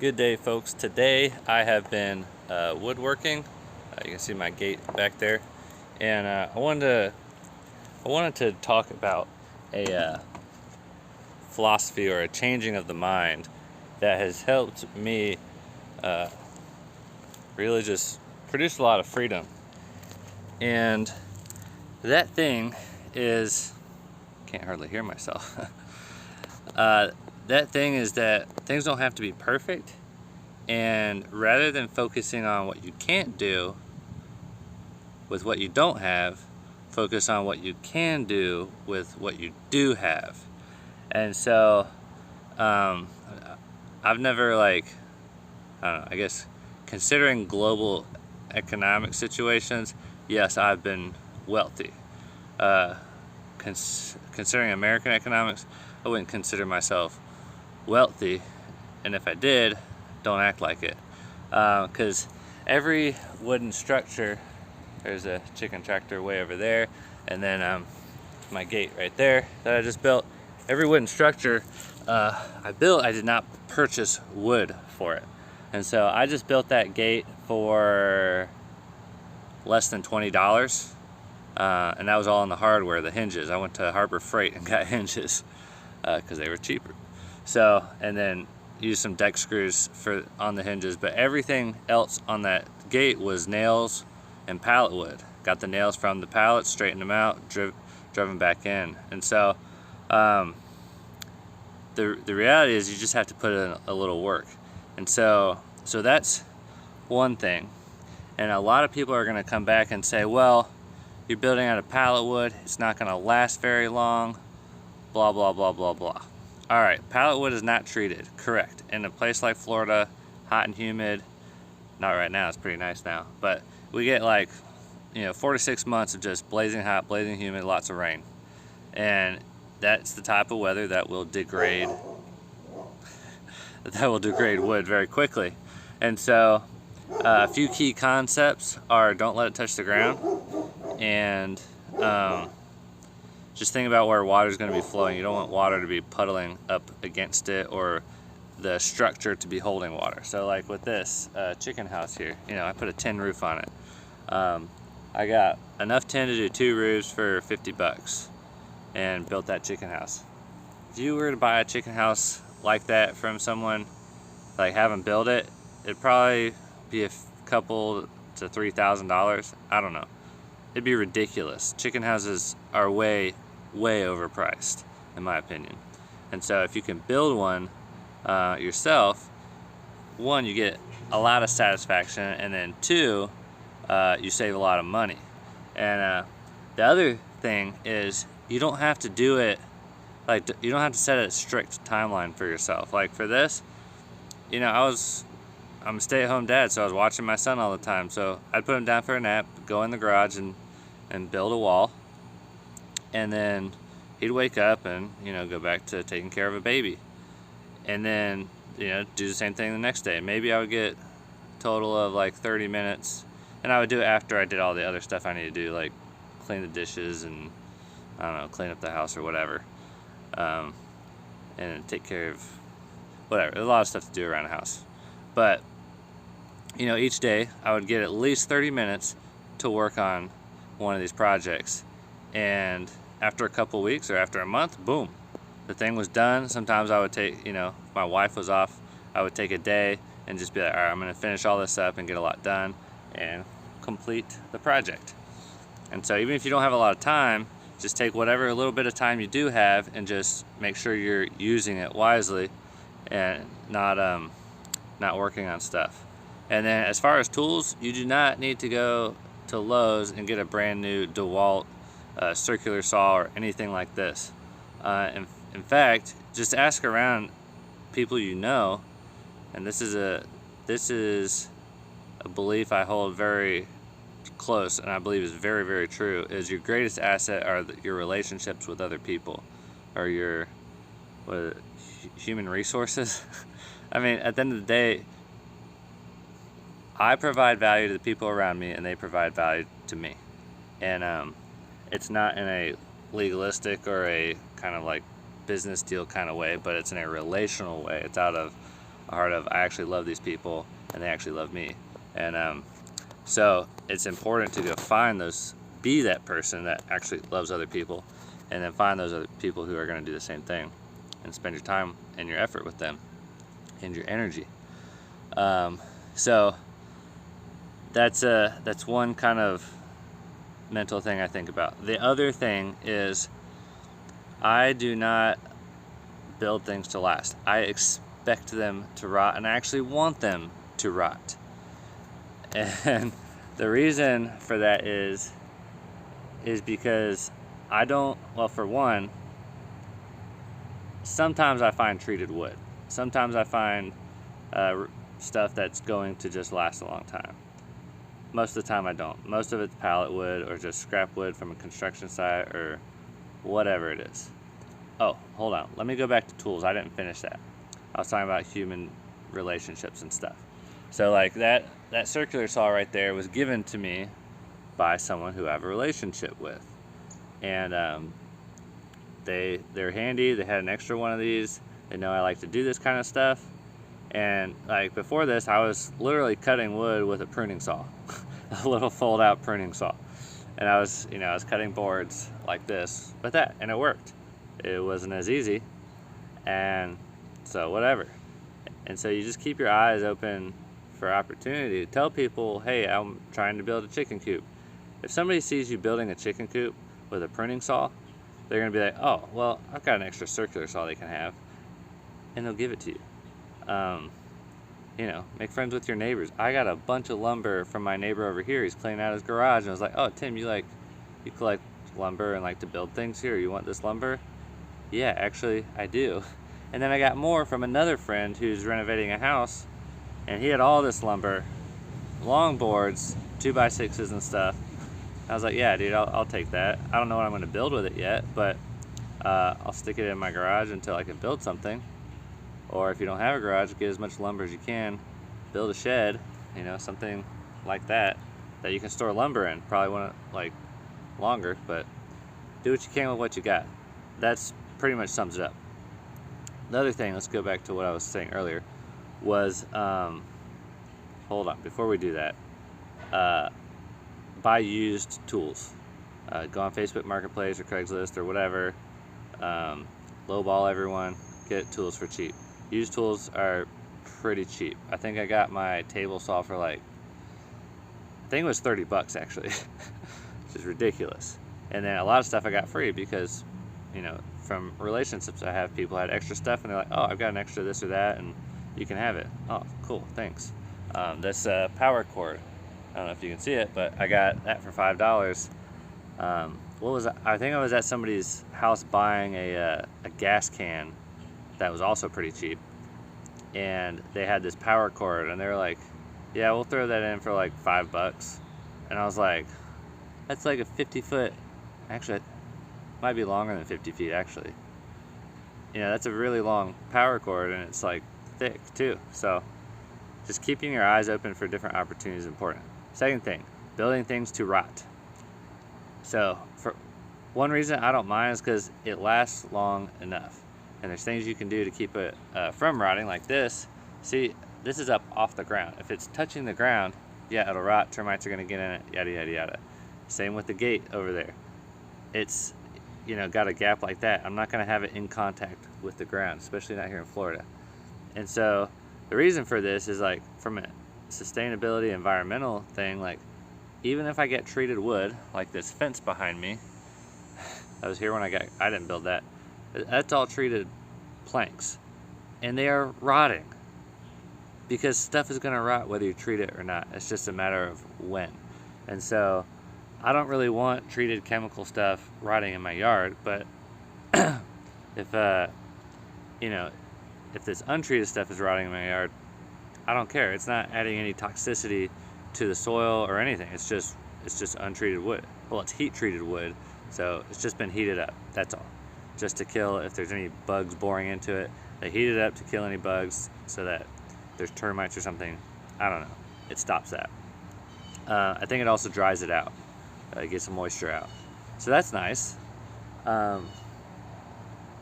Good day, folks. Today I have been woodworking. You can see my gate back there, and I wanted to talk about a philosophy or a changing of the mind that has helped me really just produce a lot of freedom. And that thing is, can't hardly hear myself. That thing is that things don't have to be perfect, and rather than focusing on what you can't do with what you don't have, focus on what you can do with what you do have. And so I've never I don't know, I guess considering global economic situations, yes, I've been wealthy. Considering American economics, I wouldn't consider myself wealthy, and if I did, don't act like it, because every wooden structure, there's a chicken tractor way over there, and then my gate right there that I just built. Every wooden structure I built, I did not purchase wood for it, and so I just built that gate for less than $20, and that was all on the hardware, the hinges. I went to Harbor Freight and got hinges because they were cheaper. So, and then used some deck screws on the hinges, but everything else on that gate was nails and pallet wood. Got the nails from the pallets, straightened them out, drove them back in. And so the reality is you just have to put in a little work. And so that's one thing. And a lot of people are going to come back and say, well, you're building out of pallet wood, it's not going to last very long, blah blah blah blah blah. All right, pallet wood is not treated, correct. In a place like Florida, hot and humid, not right now, it's pretty nice now, but we get 46 months of just blazing hot, blazing humid, lots of rain. And that's the type of weather that will degrade wood very quickly. And so a few key concepts are don't let it touch the ground, and just think about where water is going to be flowing. You don't want water to be puddling up against it or the structure to be holding water. So like with this chicken house here, I put a tin roof on it. I got enough tin to do 2 roofs for $50 and built that chicken house. If you were to buy a chicken house like that from someone, have them build it, it'd probably be a couple to $3,000. I don't know. It'd be ridiculous. Chicken houses are way overpriced, in my opinion. And so if you can build one yourself, one, you get a lot of satisfaction, and then two, you save a lot of money. And the other thing is you don't have to do it, you don't have to set a strict timeline for yourself. Like for this, I'm a stay-at-home dad, so I was watching my son all the time. So I'd put him down for a nap, go in the garage and build a wall, and then he'd wake up and go back to taking care of a baby, and then do the same thing the next day. Maybe I would get a total of 30 minutes, and I would do it after I did all the other stuff I need to do, like clean the dishes and I don't know, clean up the house or whatever, and take care of whatever. There's a lot of stuff to do around the house, but each day I would get at least 30 minutes to work on one of these projects, and after a couple weeks or after a month, boom, the thing was done. Sometimes I would take, if my wife was off, I would take a day and just be like, all right, I'm going to finish all this up and get a lot done and complete the project. And so even if you don't have a lot of time, just take whatever little bit of time you do have and just make sure you're using it wisely and not working on stuff. And then as far as tools, you do not need to go to Lowe's and get a brand new DeWalt circular saw or anything like this. In fact, just ask around people and this is a belief I hold very close, and I believe is very, very true, is your greatest asset are your relationships with other people, or your human resources. I mean, at the end of the day, I provide value to the people around me, and they provide value to me. And it's not in a legalistic or a kind of business deal kind of way, but it's in a relational way. It's out of a heart of, I actually love these people and they actually love me. And so it's important to go find those, be that person that actually loves other people, and then find those other people who are going to do the same thing, and spend your time and your effort with them and your energy. So that's one kind of mental thing I think about. The other thing is, I do not build things to last. I expect them to rot, and I actually want them to rot. And the reason for that is because I don't, well, for one, sometimes I find treated wood. Sometimes I find stuff that's going to just last a long time. Most of the time I don't. Most of it's pallet wood or just scrap wood from a construction site or whatever it is. Oh, hold on. Let me go back to tools. I didn't finish that. I was talking about human relationships and stuff. So like that circular saw right there was given to me by someone who I have a relationship with. And they're handy. They had an extra one of these. They know I like to do this kind of stuff. And like before this, I was literally cutting wood with a pruning saw, a little fold out pruning saw. And I was cutting boards like this with that, and it worked. It wasn't as easy, and so whatever. And so you just keep your eyes open for opportunity. Tell people, hey, I'm trying to build a chicken coop. If somebody sees you building a chicken coop with a pruning saw, they're gonna be like, oh, well, I've got an extra circular saw they can have, and they'll give it to you. Make friends with your neighbors. I got a bunch of lumber from my neighbor over here. He's cleaning out his garage, and I was like, oh, Tim, you collect lumber and like to build things here. You want this lumber? Yeah, actually, I do. And then I got more from another friend who's renovating a house, and he had all this lumber, long boards, 2x6s and stuff. I was like, yeah, dude, I'll take that. I don't know what I'm going to build with it yet, but I'll stick it in my garage until I can build something. Or if you don't have a garage, get as much lumber as you can, build a shed, something like that you can store lumber in. Probably want it like longer, but do what you can with what you got. That's pretty much sums it up. The other thing, let's go back to what I was saying earlier, was, hold on, before we do that, buy used tools. Go on Facebook Marketplace or Craigslist or whatever, lowball everyone, get tools for cheap. Used tools are pretty cheap. I think I got my table saw for I think it was $30 actually, which is ridiculous. And then a lot of stuff I got free because, from relationships I have, people had extra stuff and they're like, oh, I've got an extra this or that and you can have it. Oh, cool, thanks. This power cord, I don't know if you can see it, but I got that for $5. What was I think I was at somebody's house buying a gas can that was also pretty cheap, and they had this power cord and they were like, yeah, we'll throw that in for like $5. And I was like, that's like a 50-foot, actually it might be longer than 50 feet actually. That's a really long power cord, and it's like thick too. So just keeping your eyes open for different opportunities is important. Second thing, building things to rot. So for one reason I don't mind is because it lasts long enough. And there's things you can do to keep it from rotting, like this. See, this is up off the ground. If it's touching the ground, yeah, it'll rot. Termites are gonna get in it, yada, yada, yada. Same with the gate over there. It's, got a gap like that. I'm not gonna have it in contact with the ground, especially not here in Florida. And so the reason for this is from a sustainability, environmental thing, even if I get treated wood, like this fence behind me, I was here when I didn't build that. That's all treated planks, and they are rotting because stuff is going to rot whether you treat it or not. It's just a matter of when. And so I don't really want treated chemical stuff rotting in my yard, but if this untreated stuff is rotting in my yard, I don't care. It's not adding any toxicity to the soil or anything. It's just untreated wood. Well, it's heat treated wood, so it's just been heated up. That's all. Just to kill if there's any bugs boring into it. They heat it up to kill any bugs so that if there's termites or something, I don't know, it stops that. I think it also dries it out, gets some moisture out. So that's nice.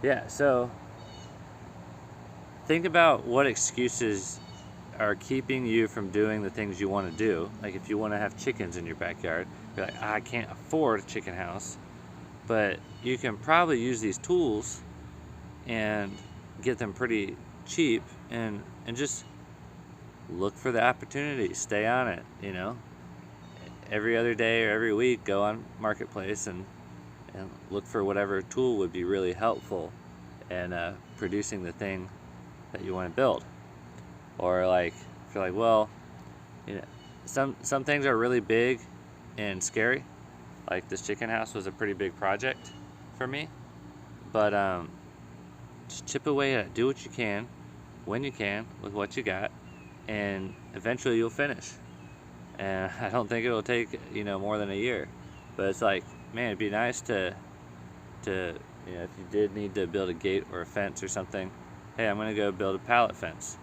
Yeah, so think about what excuses are keeping you from doing the things you want to do. Like if you want to have chickens in your backyard, you're like, I can't afford a chicken house, but you can probably use these tools and get them pretty cheap, and just look for the opportunity, stay on it, you know. Every other day or every week, go on Marketplace and look for whatever tool would be really helpful in producing the thing that you want to build. Or like, if you're like, well, you know, some things are really big and scary. Like this chicken house was a pretty big project for me, but just chip away at it. Do what you can, when you can, with what you got, and eventually you'll finish. And I don't think it'll take, you know, more than a year. But it's like, man, it'd be nice to you know, if you did need to build a gate or a fence or something, hey, I'm gonna go build a pallet fence.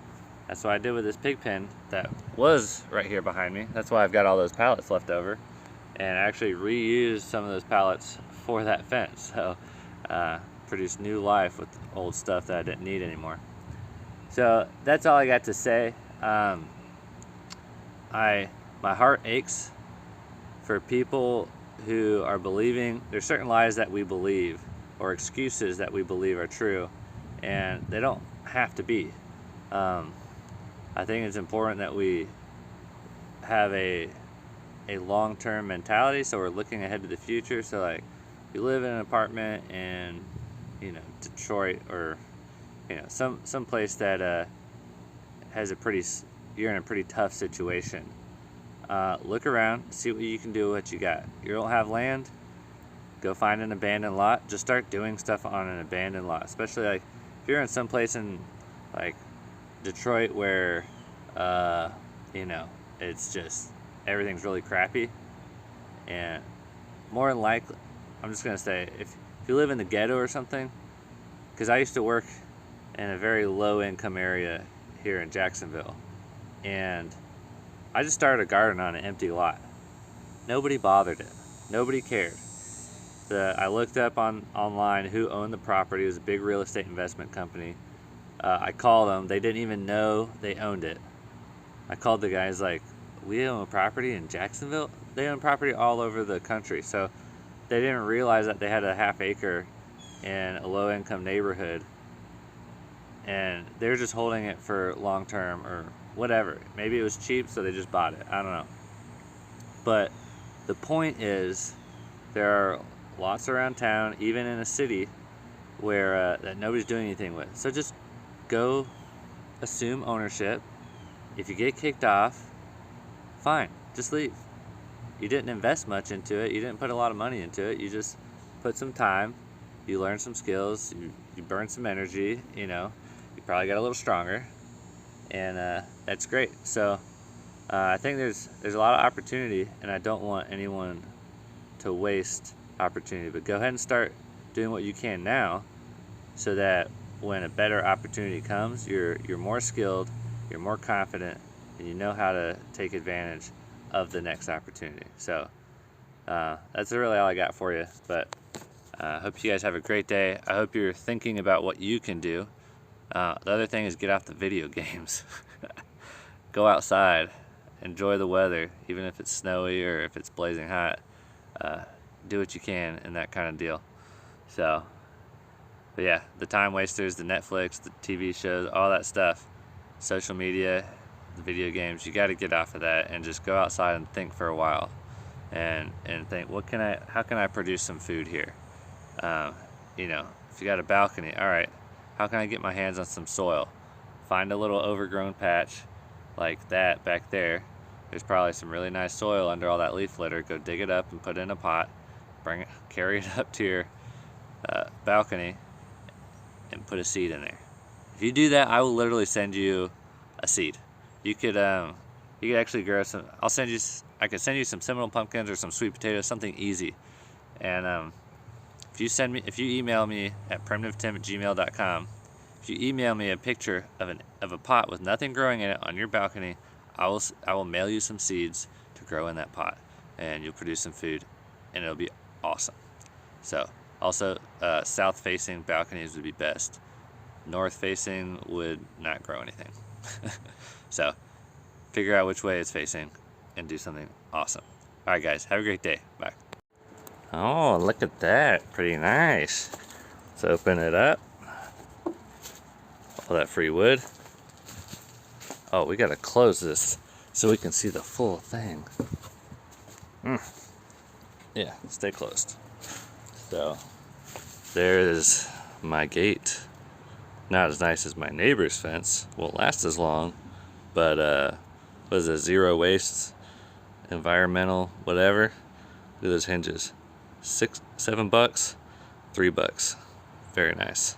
That's what I did with this pig pen that was right here behind me. That's why I've got all those pallets left over, and I actually reused some of those pallets for that fence. So produced new life with old stuff that I didn't need anymore. So that's all I got to say. My heart aches for people who are believing there's certain lies that we believe, or excuses that we believe are true, and they don't have to be. I think it's important that we have a long-term mentality, so we're looking ahead to the future. So like, if you live in an apartment in, you know, Detroit, or you know, some place that has you're in a pretty tough situation. Look around, see what you can do with what you got. You don't have land, go find an abandoned lot. Just start doing stuff on an abandoned lot. Especially like if you're in some place in like Detroit where you know, it's just everything's really crappy, and more than likely, I'm just gonna say, if you live in the ghetto or something, because I used to work in a very low income area here in Jacksonville, and I just started a garden on an empty lot. Nobody bothered it. Nobody cared. I looked up online who owned the property. It was a big real estate investment company. I called them. They didn't even know they owned it. I called the guys like, we own a property in Jacksonville? They own property all over the country. So they didn't realize that they had a half acre in a low income neighborhood, and they were just holding it for long term or whatever. Maybe it was cheap, so they just bought it. I don't know. But the point is, there are lots around town, even in a city, where that nobody's doing anything with. So just go assume ownership. If you get kicked off, fine, just leave. You didn't invest much into it. You didn't put a lot of money into it. You just put some time. You learned some skills. You burned some energy. You know, you probably got a little stronger, and that's great. So I think there's a lot of opportunity, and I don't want anyone to waste opportunity. But go ahead and start doing what you can now, so that when a better opportunity comes, you're more skilled, you're more confident, and you know how to take advantage of the next opportunity. So that's really all I got for you. But I hope you guys have a great day. I hope you're thinking about what you can do. The other thing is, get off the video games. Go outside, enjoy the weather, even if it's snowy or if it's blazing hot. Do what you can, and that kind of deal. So, but yeah, the time wasters, the Netflix, the TV shows, all that stuff, social media, the video games, you got to get off of that and just go outside and think for a while, and think, how can I produce some food here? You know, if you got a balcony, all right, how can I get my hands on some soil? Find a little overgrown patch like that back there. There's probably some really nice soil under all that leaf litter. Go dig it up and put it in a pot. Carry it up to your balcony and put a seed in there. If you do that, I will literally send you a seed. You could actually grow some. I could send you some Seminole pumpkins or some sweet potatoes, something easy. And if you email me at primitivetim@gmail.com, if you email me a picture of a pot with nothing growing in it on your balcony, I will mail you some seeds to grow in that pot, and you'll produce some food, and it'll be awesome. So also, south-facing balconies would be best. North facing would not grow anything. So figure out which way it's facing and do something awesome. All right, guys, have a great day. Bye. Oh, look at that. Pretty nice. Let's open it up. All that free wood. Oh, we gotta close this so we can see the full thing. Yeah, stay closed. So there's my gate. Not as nice as my neighbor's fence. Won't last as long, but what is it, zero waste, environmental, whatever. Look at those hinges. $7, $3. Very nice.